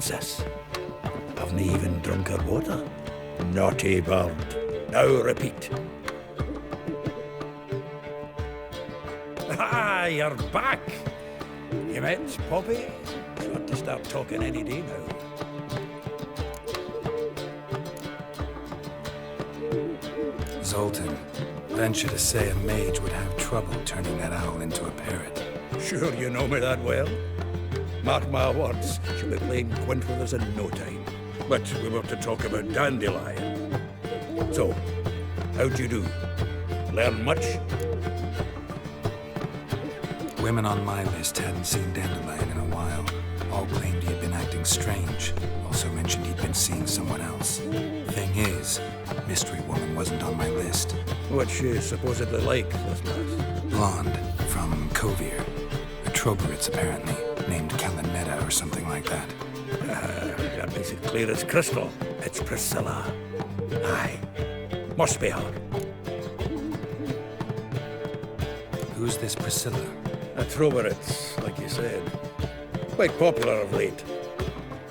What's this? Haven't even drunk her water? Naughty bird. Now repeat. Ah, you're back. You met Poppy? You ought to start talking any day now. Zoltan, venture to say a mage would have trouble turning that owl into a parrot. Sure you know me that well. Mark my words, she'll be playing quint with us in no time. But we were to talk about Dandelion. So, how'd you do? Learn much? Women on my list hadn't seen Dandelion in a while. All claimed he'd been acting strange. Also mentioned he'd been seeing someone else. Thing is, Mystery Woman wasn't on my list. What's she supposedly like, this lass? Blonde, from Kovir. A Troberitz, apparently, named Kalanetta or something like that. That makes it clear as crystal. It's Priscilla. Aye, must be her. Who's this Priscilla? A Troberitz, like you said. Quite popular of late.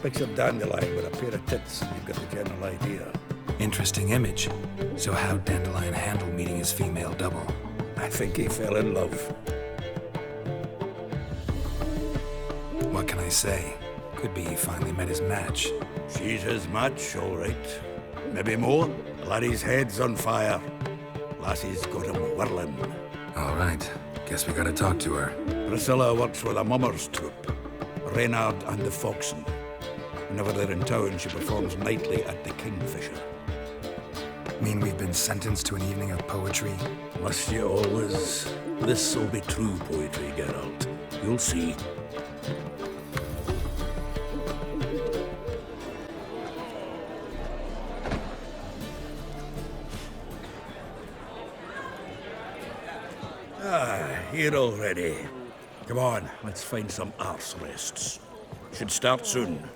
Picks up Dandelion with a pair of tits, and you've got the general idea. Interesting image. So how'd Dandelion handle meeting his female double? I think he fell in love. What can I say? Could be he finally met his match. She's his match, all right. Maybe more. Laddie's head's on fire. Lassie's got him whirling. All right. Guess we gotta talk to her. Priscilla works with a mummers troupe. Reynard and the Foxen. Whenever they're in town, she performs nightly at the Kingfisher. Mean we've been sentenced to an evening of poetry? Must you always? This'll be true poetry, Geralt. You'll see. Here already. Come on, let's find some arse rests. Should start soon.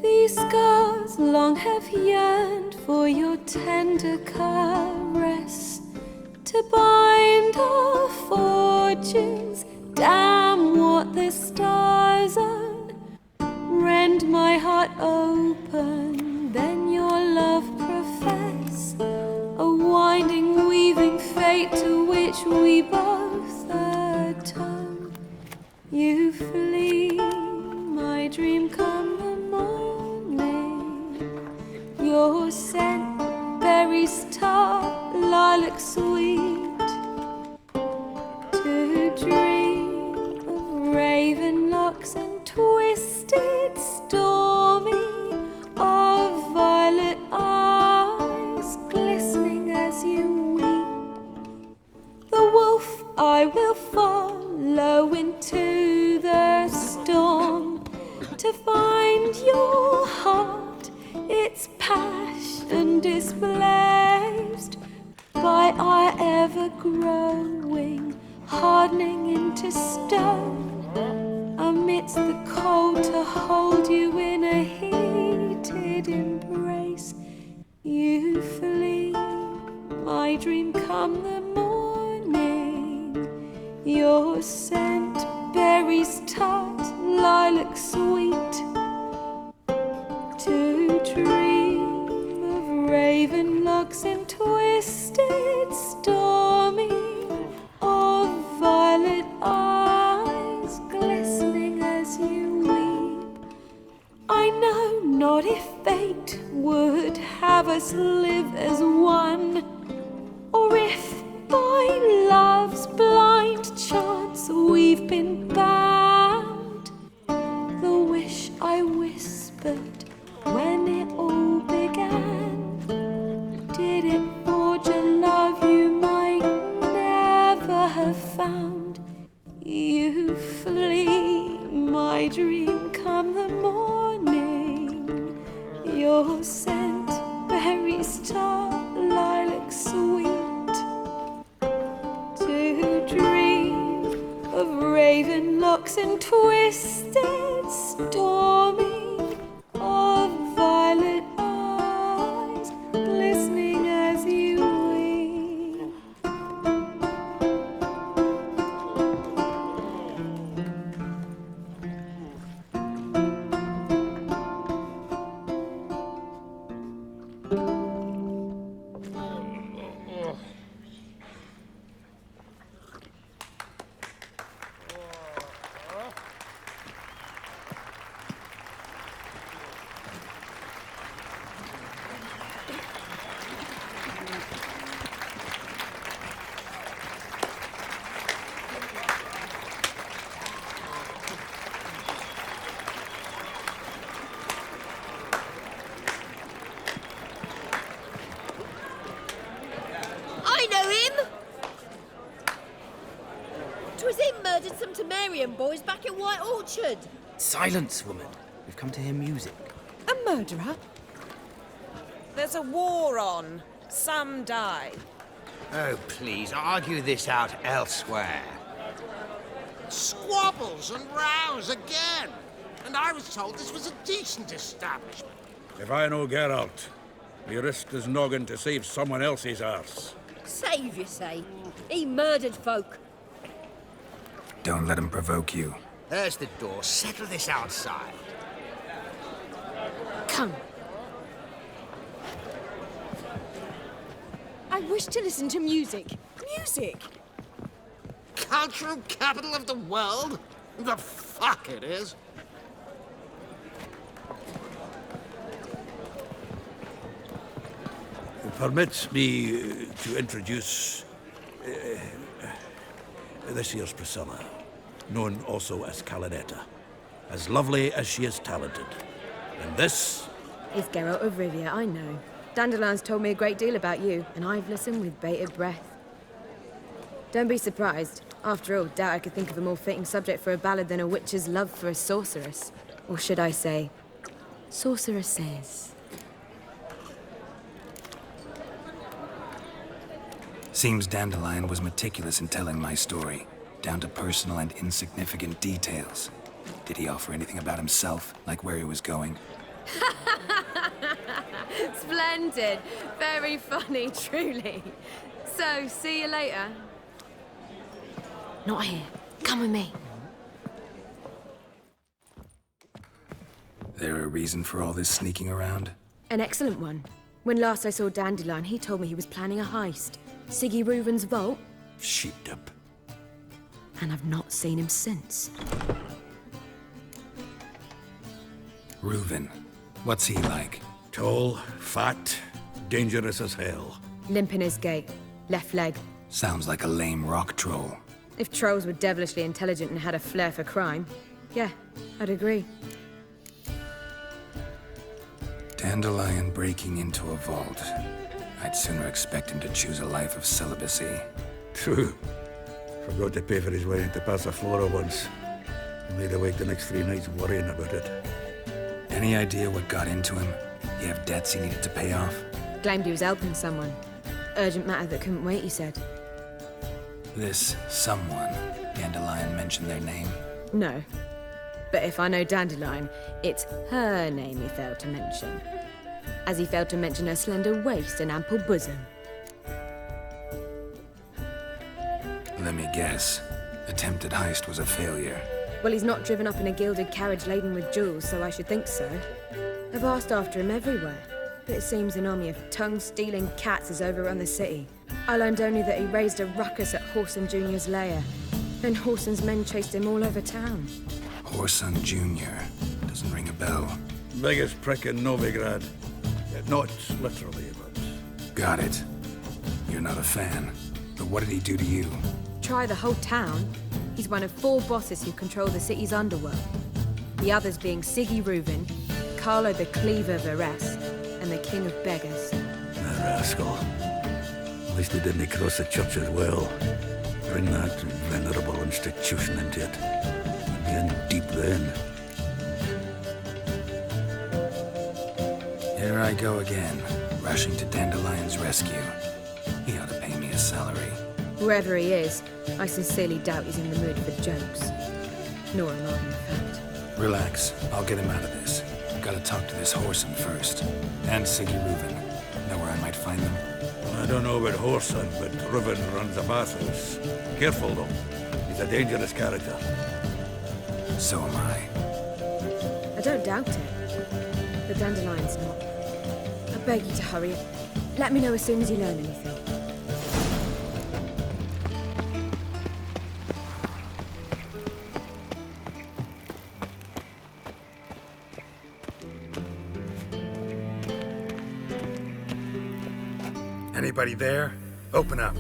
These scars long have yearned for your tender caress, to bind our fortunes. Damn what the stars own. Rend my heart open, then your love profess, a winding, weaving fate to which we both atone. You flee, my dream come the morning. Your scent, berries tart, lilac sweet. To dream of raven locks and twisted, stormy, of violet eyes glistening as you weep. The wolf I will follow into the storm, to find your heart, its passion displaced by our ever-growing, hardening into stone. Amidst the cold, to hold you in a heated embrace. You flee, my dream come the morning. Your scent, berries tart, lilac sweet. To dream of raven locks and twisted, stormy, of violet eyes glistening as you weep. I no, not if fate would have us live as one, or if by love's blind chance we've been bound. The wish I whispered when it all began, did it forge a love you might never have found? You flee, my dream, come the morning. Your scent, berry star, lilac sweet. To dream of raven locks and twisted stormy, of violet eyes glistening as you weep. I know him! 'Twas him murdered some Temerian boys back in White Orchard. Silence, woman. We've come to hear music. A murderer? There's a war on. Some die. Oh, please, argue this out elsewhere. Squabbles and rows again. And I was told this was a decent establishment. If I know Geralt, he risked his noggin to save someone else's arse. Save, you say? He murdered folk. Don't let him provoke you. There's the door. Settle this outside. Come. I wish to listen to music. Music! Cultural capital of the world? The fuck it is. Permit me to introduce this year's Priscilla, known also as Calinetta, as lovely as she is talented. And this It's Geralt of Rivia, I know. Dandelion's told me a great deal about you, and I've listened with bated breath. Don't be surprised. After all, doubt I could think of a more fitting subject for a ballad than a witch's love for a sorceress. Or should I say, sorceresses. Seems Dandelion was meticulous in telling my story, down to personal and insignificant details. Did he offer anything about himself, like where he was going? Splendid. Very funny, truly. So, see you later. Not here. Come with me. There a reason for all this sneaking around? An excellent one. When last I saw Dandelion, he told me he was planning a heist. Siggy Reuven's vault, sheeped up. and I've not seen him since. Reuven. What's he like? Tall, fat, dangerous as hell. Limp in his gait, left leg. Sounds like a lame rock troll. If trolls were devilishly intelligent and had a flair for crime, yeah, I'd agree. Dandelion breaking into a vault. I'd sooner expect him to choose a life of celibacy. True. Forgot to pay for his wedding to Passaflora once. He made awake the next 3 nights worrying about it. Any idea what got into him? He have debts he needed to pay off? Claimed he was helping someone. Urgent matter that couldn't wait, he said. This someone, Dandelion mentioned their name? No. But if I know Dandelion, it's her name he failed to mention. As he failed to mention her slender waist and ample bosom. Let me guess. Attempted heist was a failure. Well, he's not driven up in a gilded carriage laden with jewels, so I should think so. I've asked after him everywhere, but it seems an army of tongue-stealing cats has overrun the city. I learned only that he raised a ruckus at Whoreson Jr.'s lair. Then Whoreson's men chased him all over town. Whoreson Jr. Doesn't ring a bell. Biggest prick in Novigrad. Not literally, but... Got it. You're not a fan. But what did he do to you? Try the whole town. He's one of 4 bosses who control the city's underworld. The others being Siggy Reuven, Carlo the Cleaver Varese, and the King of Beggars. That rascal. At least he didn't cross the church as well. Bring that venerable institution into it. We'd be in deep then. Here I go again, rushing to Dandelion's rescue. He ought to pay me a salary. Whoever he is, I sincerely doubt he's in the mood for jokes. Nor am I, in fact. Relax, I'll get him out of this. Gotta talk to this Whoreson first. And Siggy Reuven. Know where I might find them? I don't know about Whoreson, but Reuven runs a bathhouse. Careful, though. He's a dangerous character. So am I. I don't doubt it. The Dandelion's not. I beg you to hurry. Let me know as soon as you learn anything. Anybody there? Open up.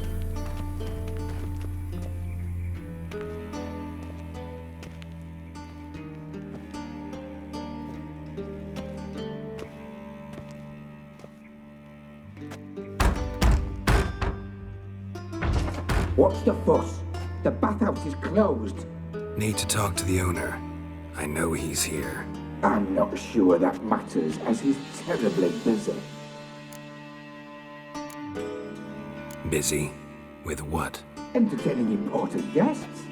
What's the fuss? The bathhouse is closed. Need to talk to the owner. I know he's here. I'm not sure that matters, as he's terribly busy. Busy? With what? Entertaining important guests.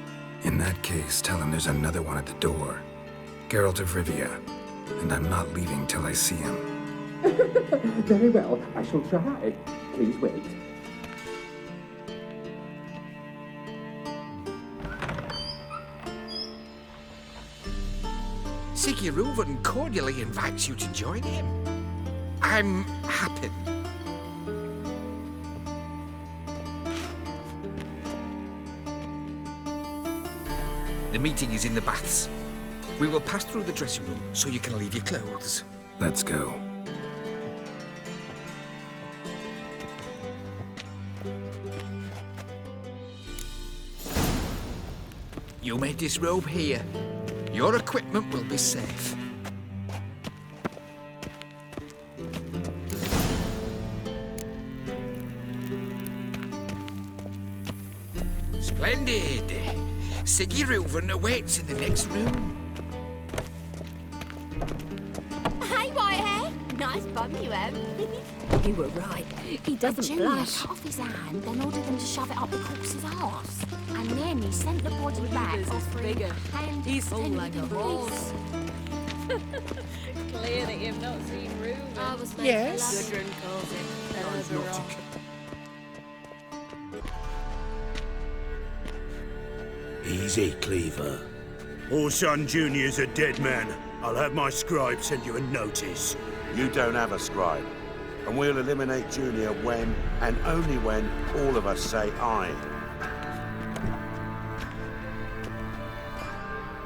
In that case, tell him there's another one at the door. Geralt of Rivia. And I'm not leaving till I see him. Very well, I shall try. Please wait. Siggy Reuven cordially invites you to join him. I'm happy. The meeting is in the baths. We will pass through the dressing room so you can leave your clothes. Let's go. You may disrobe here. Your equipment will be safe. Splendid. Siggy Reuven awaits in the next room. Hey, Whitehair. Nice bum you have. You were right. He doesn't Junior blush. cut off his hand, then ordered them to shove it up the corpse's arse. And then he sent the body back offering hand He's full like a extended horse. Clear that you've not seen Reuven. I was made Yes. for Gudrun calls it Elizabeth. Easy, Cleaver. Orson Jr.'s a dead man. I'll have my scribe send you a notice. You don't have a scribe. And we'll eliminate Junior when, and only when, all of us say aye.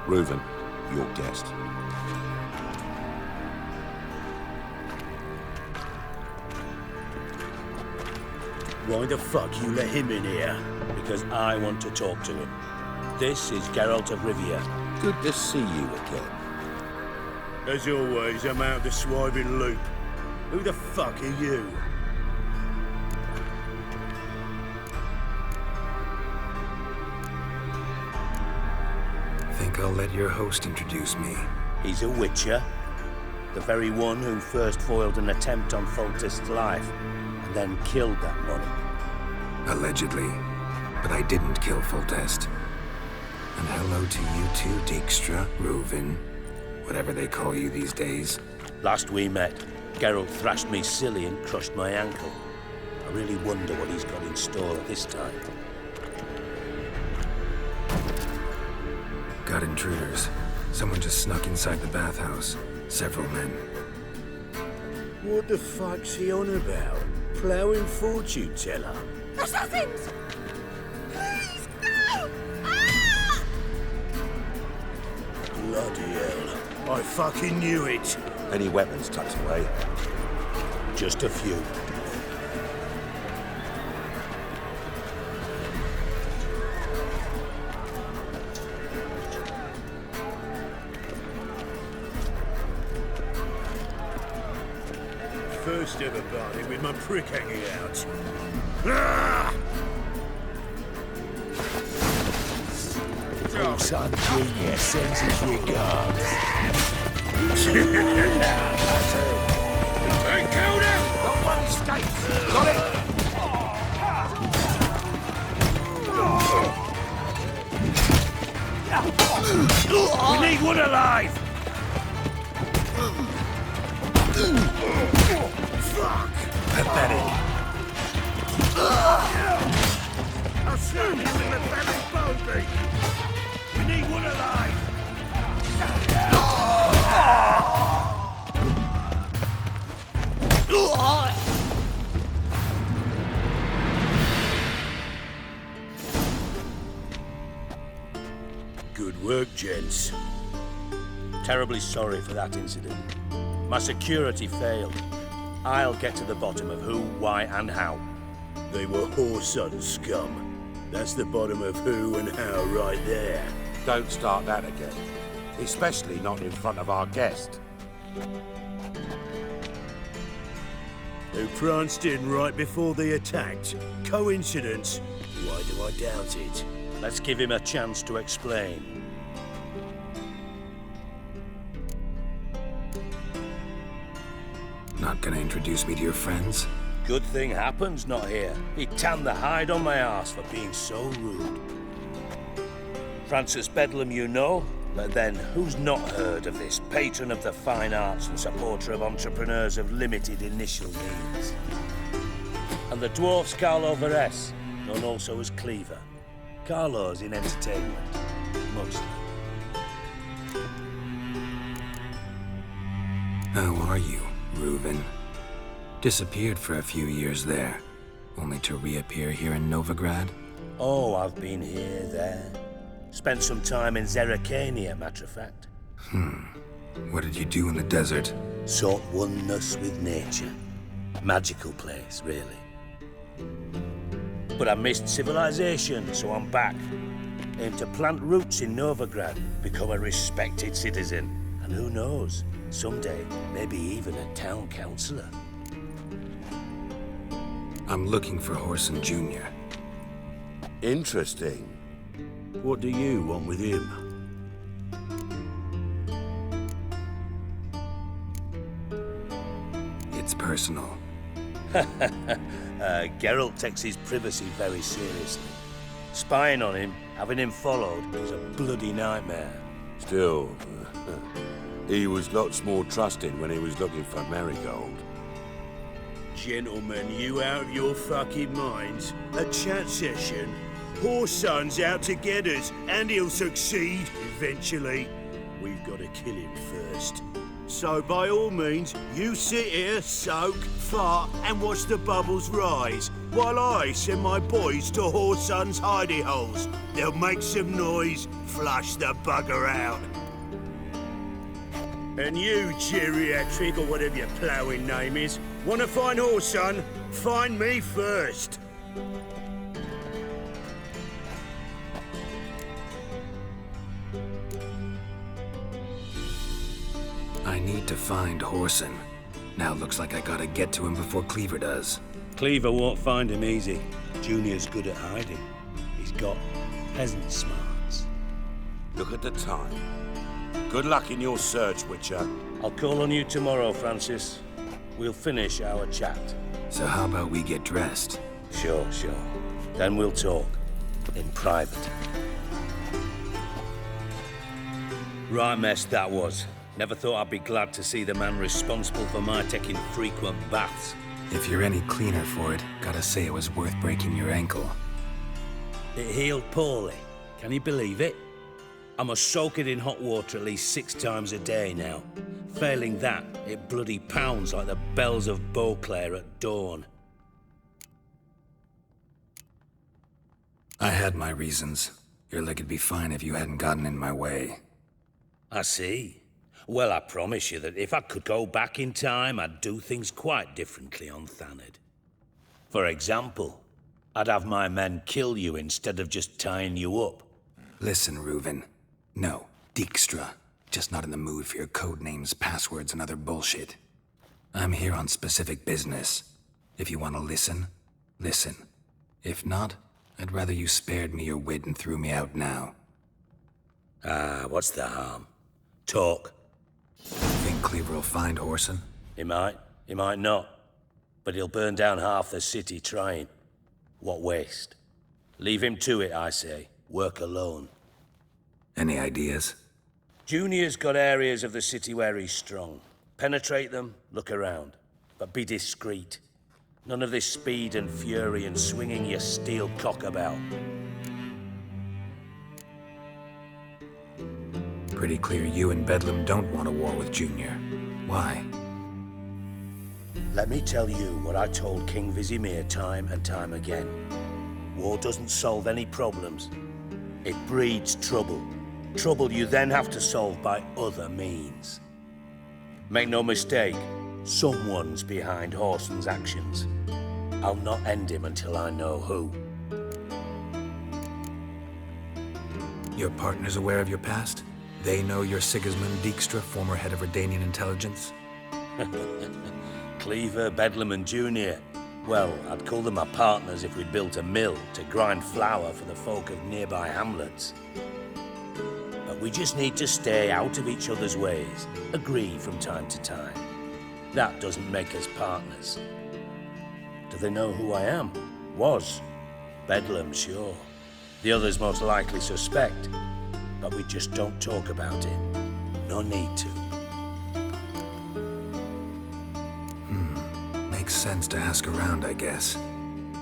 Reuven, your guest. Why the fuck you let him in here? Because I want to talk to him. This is Geralt of Rivia. Good to see you again. As always, I'm out the swiving loop. Who the fuck are you? Think I'll let your host introduce me. He's a witcher. The very one who first foiled an attempt on Foltest's life, and then killed that money. Allegedly. But I didn't kill Foltest. And hello to you too, Dijkstra, Reuven, whatever they call you these days. Last we met, Geralt thrashed me silly and crushed my ankle. I really wonder what he's got in store this time. Got intruders. Someone just snuck inside the bathhouse. Several men. What the fuck's he on about? Ploughing fortune teller? Assassins! Please, no! Ah! Bloody hell. I fucking knew it. Any weapons tucked away? Just a few. First ever party with my prick hanging out. Ah! Your son Junior sends his regards. Hey, killed him! Not one escapes! Got it! We need one alive! Fuck! Pathetic. I'll slam him in the belly, Bobby! We need one alive! Good work, gents. Terribly sorry for that incident. My security failed. I'll get to the bottom of who, why, and how. They were whoreson scum. That's the bottom of who and how right there. Don't start that again. Especially not in front of our guest. Who pranced in right before they attacked. Coincidence? Why do I doubt it? Let's give him a chance to explain. Not gonna introduce me to your friends? Good thing Happen's not here. He tanned the hide on my ass for being so rude. Francis Bedlam you know, but then who's not heard of this patron of the fine arts and supporter of entrepreneurs of limited initial needs? And the dwarf's Carlo Veres, known also as Cleaver. Carlo's in entertainment, mostly. How are you, Reuven? Disappeared for a few years there, only to reappear here in Novigrad? Oh, I've been here, there. Spent some time in Zerrikania, matter of fact. What did you do in the desert? Sought oneness with nature. Magical place, really. But I missed civilization, so I'm back. Aim to plant roots in Novigrad, become a respected citizen. And who knows, someday, maybe even a town councillor. I'm looking for Whoreson Jr. Interesting. What do you want with him? It's personal. Geralt takes his privacy very seriously. Spying on him, having him followed, is a bloody nightmare. Still, he was lots more trusting when he was looking for Marigold. Gentlemen, you out of your fucking minds? A chat session? Whoreson's out to get us, and he'll succeed, eventually. We've got to kill him first. So by all means, you sit here, soak, fart, and watch the bubbles rise, while I send my boys to Whoreson's hidey holes. They'll make some noise, flush the bugger out. And you, geriatric, or whatever your ploughing name is, want to find Whoreson? Find me first. I need to find Whoreson. Now looks like I gotta get to him before Cleaver does. Cleaver won't find him easy. Junior's good at hiding. He's got peasant smarts. Look at the time. Good luck in your search, Witcher. I'll call on you tomorrow, Francis. We'll finish our chat. So how about we get dressed? Sure. Then we'll talk. In private. Right mess that was. Never thought I'd be glad to see the man responsible for my taking frequent baths. If you're any cleaner for it, gotta say it was worth breaking your ankle. It healed poorly. Can you believe it? I must soak it in hot water at least 6 times a day now. Failing that, it bloody pounds like the bells of Beauclair at dawn. I had my reasons. Your leg would be fine if you hadn't gotten in my way. I see. Well, I promise you that if I could go back in time, I'd do things quite differently on Thanedd. For example, I'd have my men kill you instead of just tying you up. Listen, Reuven. No, Dijkstra. Just not in the mood for your code names, passwords, and other bullshit. I'm here on specific business. If you want to listen, listen. If not, I'd rather you spared me your wit and threw me out now. What's the harm? Talk. Think Cleaver will find Whoreson? He might not. But he'll burn down half the city trying. What waste? Leave him to it, I say. Work alone. Any ideas? Junior's got areas of the city where he's strong. Penetrate them, look around. But be discreet. None of this speed and fury and swinging your steel cock about. Pretty clear you and Bedlam don't want a war with Junior. Why? Let me tell you what I told King Vizimir time and time again. War doesn't solve any problems. It breeds trouble. Trouble you then have to solve by other means. Make no mistake, someone's behind Whoreson's actions. I'll not end him until I know who. Your partner's aware of your past? They know you're Sigismund Dijkstra, former head of Redanian intelligence? Cleaver, Bedlam, and Junior. Well, I'd call them my partners if we'd built a mill to grind flour for the folk of nearby hamlets. But we just need to stay out of each other's ways, agree from time to time. That doesn't make us partners. Do they know who I am? Was. Bedlam, sure. The others most likely suspect. But we just don't talk about it. No need to. Makes sense to ask around, I guess.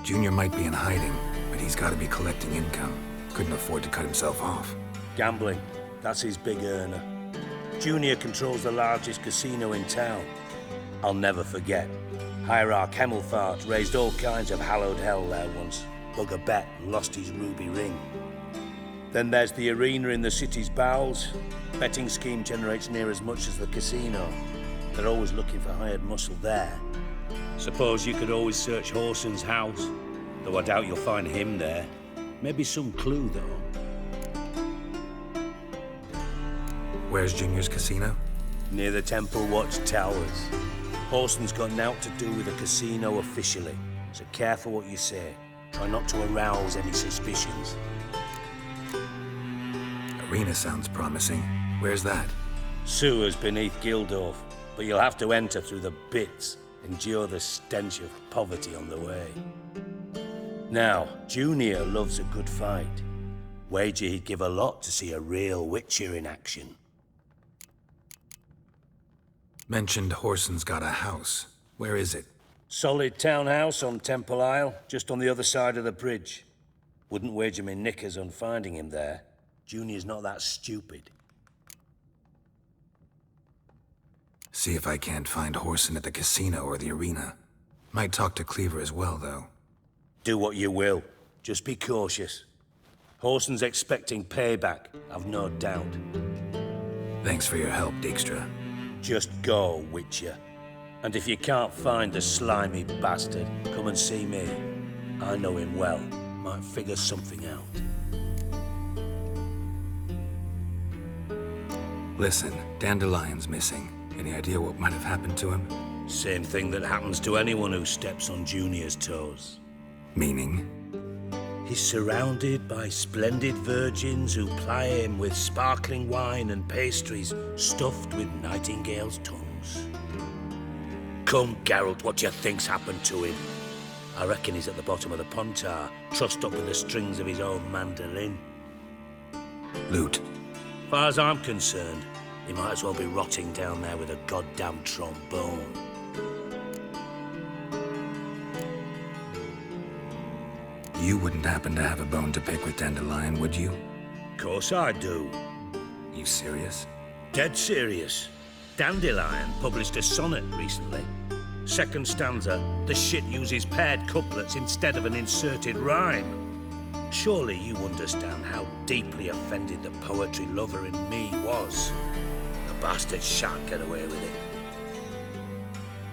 Junior might be in hiding, but he's got to be collecting income. Couldn't afford to cut himself off. Gambling. That's his big earner. Junior controls the largest casino in town. I'll never forget. Hierarch Hemmelfart raised all kinds of hallowed hell there once. Bug a bet and lost his ruby ring. Then there's the arena in the city's bowels. Betting scheme generates near as much as the casino. They're always looking for hired muscle there. Suppose you could always search Whoreson's house, though I doubt you'll find him there. Maybe some clue, though. Where's Junior's casino? Near the Temple Watch Towers. Whoreson's got naught to do with the casino officially, so careful what you say. Try not to arouse any suspicions. Arena sounds promising. Where's that? Sewers beneath Gildorf, but you'll have to enter through the bits. Endure the stench of poverty on the way. Now, Junior loves a good fight. Wager he'd give a lot to see a real Witcher in action. Mentioned Whoreson's got a house. Where is it? Solid townhouse on Temple Isle, just on the other side of the bridge. Wouldn't wager me knickers on finding him there. Junior's not that stupid. See if I can't find Whoreson at the casino or the arena. Might talk to Cleaver as well, though. Do what you will. Just be cautious. Whoreson's expecting payback, I've no doubt. Thanks for your help, Dijkstra. Just go, Witcher. And if you can't find the slimy bastard, come and see me. I know him well. Might figure something out. Listen, Dandelion's missing. Any idea what might have happened to him? Same thing that happens to anyone who steps on Junior's toes. Meaning? He's surrounded by splendid virgins who ply him with sparkling wine and pastries stuffed with nightingales' tongues. Come, Geralt, what do you think's happened to him? I reckon he's at the bottom of the Pontar, trussed up with the strings of his own mandolin. Loot. Far as I'm concerned, he might as well be rotting down there with a goddamn trombone. You wouldn't happen to have a bone to pick with Dandelion, would you? Course I do. You serious? Dead serious. Dandelion published a sonnet recently. Second stanza, the shit uses paired couplets instead of an inserted rhyme. Surely you understand how deeply offended the poetry lover in me was. The bastard shan't get away with it.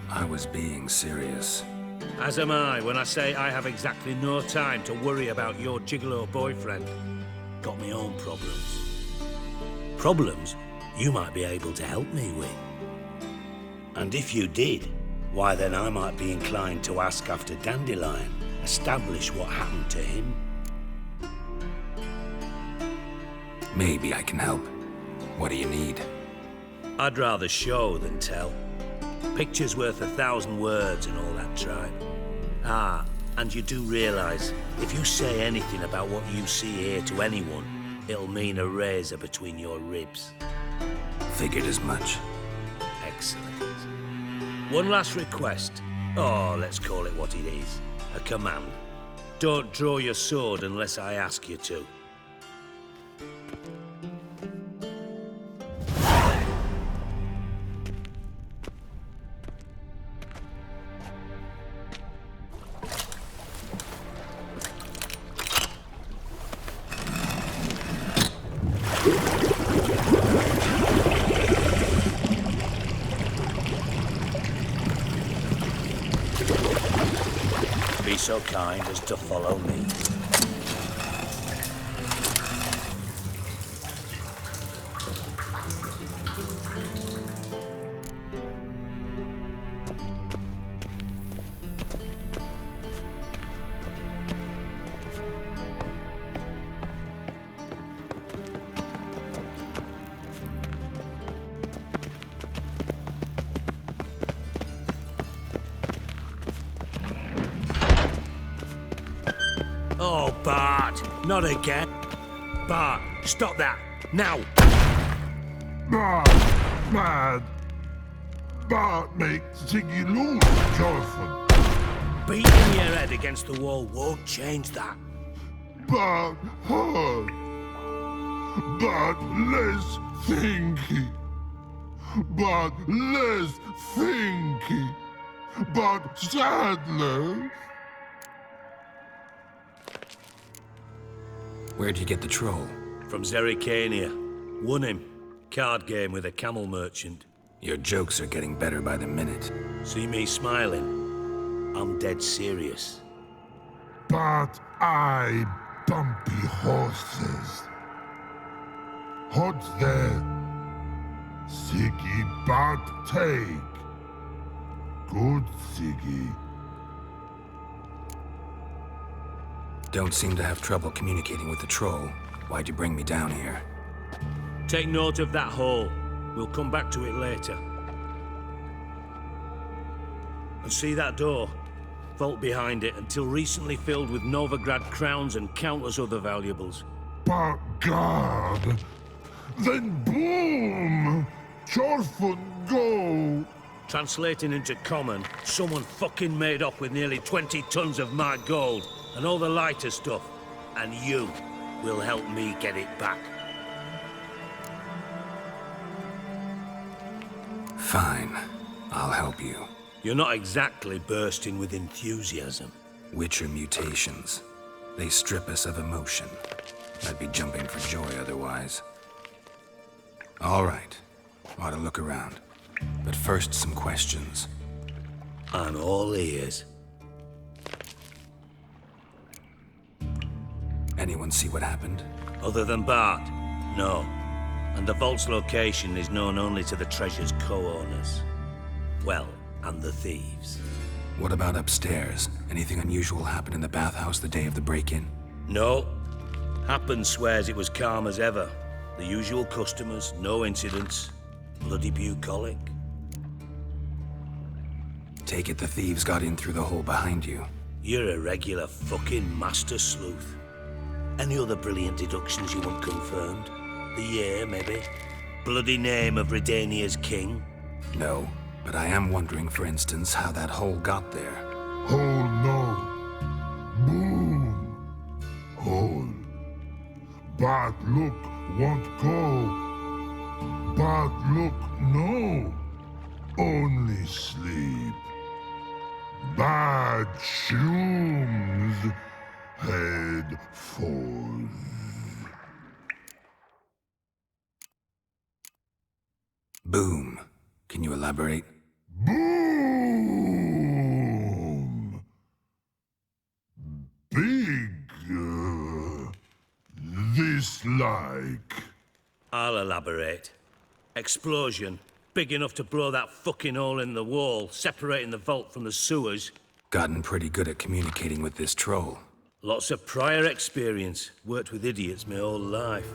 I was being serious. As am I when I say I have exactly no time to worry about your gigolo boyfriend. Got my own problems. Problems you might be able to help me with. And if you did, why then I might be inclined to ask after Dandelion, establish what happened to him. Maybe I can help. What do you need? I'd rather show than tell. Picture's worth 1,000 words and all that tribe. Ah, and you do realize, if you say anything about what you see here to anyone, it'll mean a razor between your ribs. Figured as much. Excellent. One last request. Oh, let's call it what it is. A command. Don't draw your sword unless I ask you to. Be so kind as to follow me. Oh, Bart, not again. Bart, stop that, now! Bad. Bart makes Ziggy lose, Jonathan. Beating your head against the wall won't change that. Bart hurt. Bart less thinky. Bart less thinky. Bart sadler. Where'd you get the troll? From Zerrikania. Won him. Card game with a camel merchant. Your jokes are getting better by the minute. See me smiling? I'm dead serious. But I bumpy horses. What's there? Siggy Bart take. Good Siggy. Don't seem to have trouble communicating with the troll. Why'd you bring me down here? Take note of that hole. We'll come back to it later. And see that door? Vault behind it, until recently filled with Novigrad crowns and countless other valuables. But God! Then boom! Chorfun go! Translating into common, someone fucking made off with nearly 20 tons of my gold, and all the lighter stuff, and you will help me get it back. Fine. I'll help you. You're not exactly bursting with enthusiasm. Witcher mutations. They strip us of emotion. I'd be jumping for joy otherwise. All right. Ought to look around. But first, some questions. I'm all ears. Anyone see what happened? Other than Bart? No. And the vault's location is known only to the treasure's co-owners. Well, and the thieves. What about upstairs? Anything unusual happen in the bathhouse the day of the break-in? No. Happen swears it was calm as ever. The usual customers, no incidents. Bloody bucolic. Take it the thieves got in through the hole behind you. You're a regular fucking master sleuth. Any other brilliant deductions you want confirmed? The year, maybe? Bloody name of Redania's king? No, but I am wondering, for instance, how that hole got there. Hole no. Boom. Hole. Bad look won't go. Bad look no. Only sleep. Bad shrooms. Head falls. Boom. Can you elaborate? Boom! Big, this like. I'll elaborate. Explosion. Big enough to blow that fucking hole in the wall, separating the vault from the sewers. Gotten pretty good at communicating with this troll. Lots of prior experience. Worked with idiots my whole life.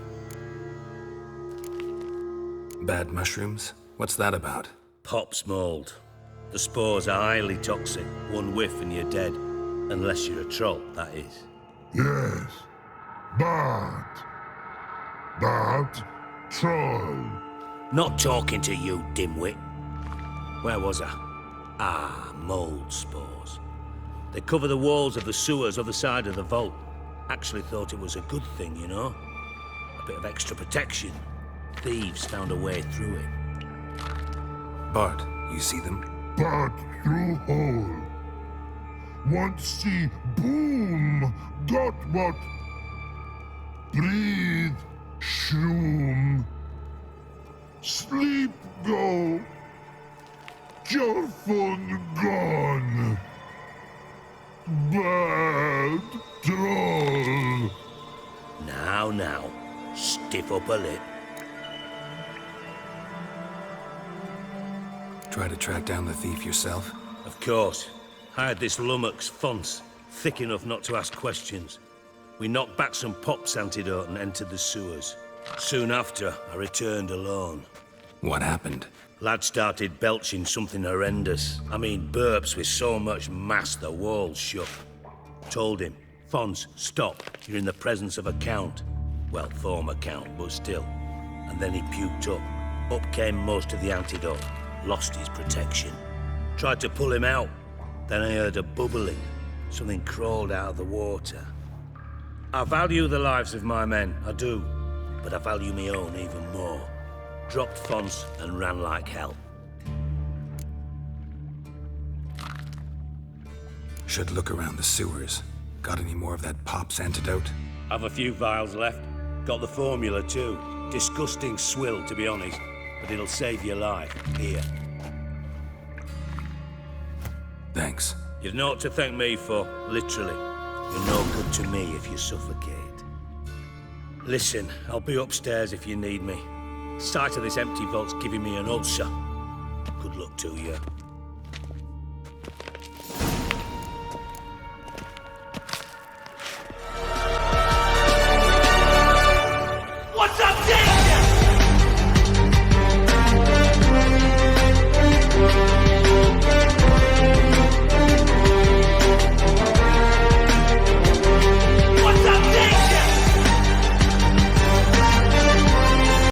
Bad mushrooms? What's that about? Pops mold. The spores are highly toxic. One whiff and you're dead. Unless you're a troll, that is. Yes, but troll. Not talking to you, dimwit. Where was I? Ah, mold spores. They cover the walls of the sewers other side of the vault. Actually thought it was a good thing, you know? A bit of extra protection. Thieves found a way through it. Bart, you see them? But through hole. Want see boom, got what? Breathe, shroom. Sleep go. Your phone gone. Bad troll. Now, stiff up a lip. Try to track down the thief yourself? Of course. Hired this lummox, Fons, thick enough not to ask questions. We knocked back some Pop's antidote and entered the sewers. Soon after, I returned alone. What happened? Lad started belching something horrendous. I mean, burps with so much mass the walls shook. Told him, Fons, stop. You're in the presence of a count. Well, former count, but still. And then he puked up. Up came most of the antidote. Lost his protection. Tried to pull him out. Then I heard a bubbling. Something crawled out of the water. I value the lives of my men, I do. But I value my own even more. Dropped Fons and ran like hell. Should look around the sewers. Got any more of that Pop's antidote? Have a few vials left. Got the formula too. Disgusting swill, to be honest. But it'll save your life. Here. Thanks. You've naught to thank me for, literally. You're no good to me if you suffocate. Listen, I'll be upstairs if you need me. Sight of this empty vault's giving me an ulcer. Good luck to you.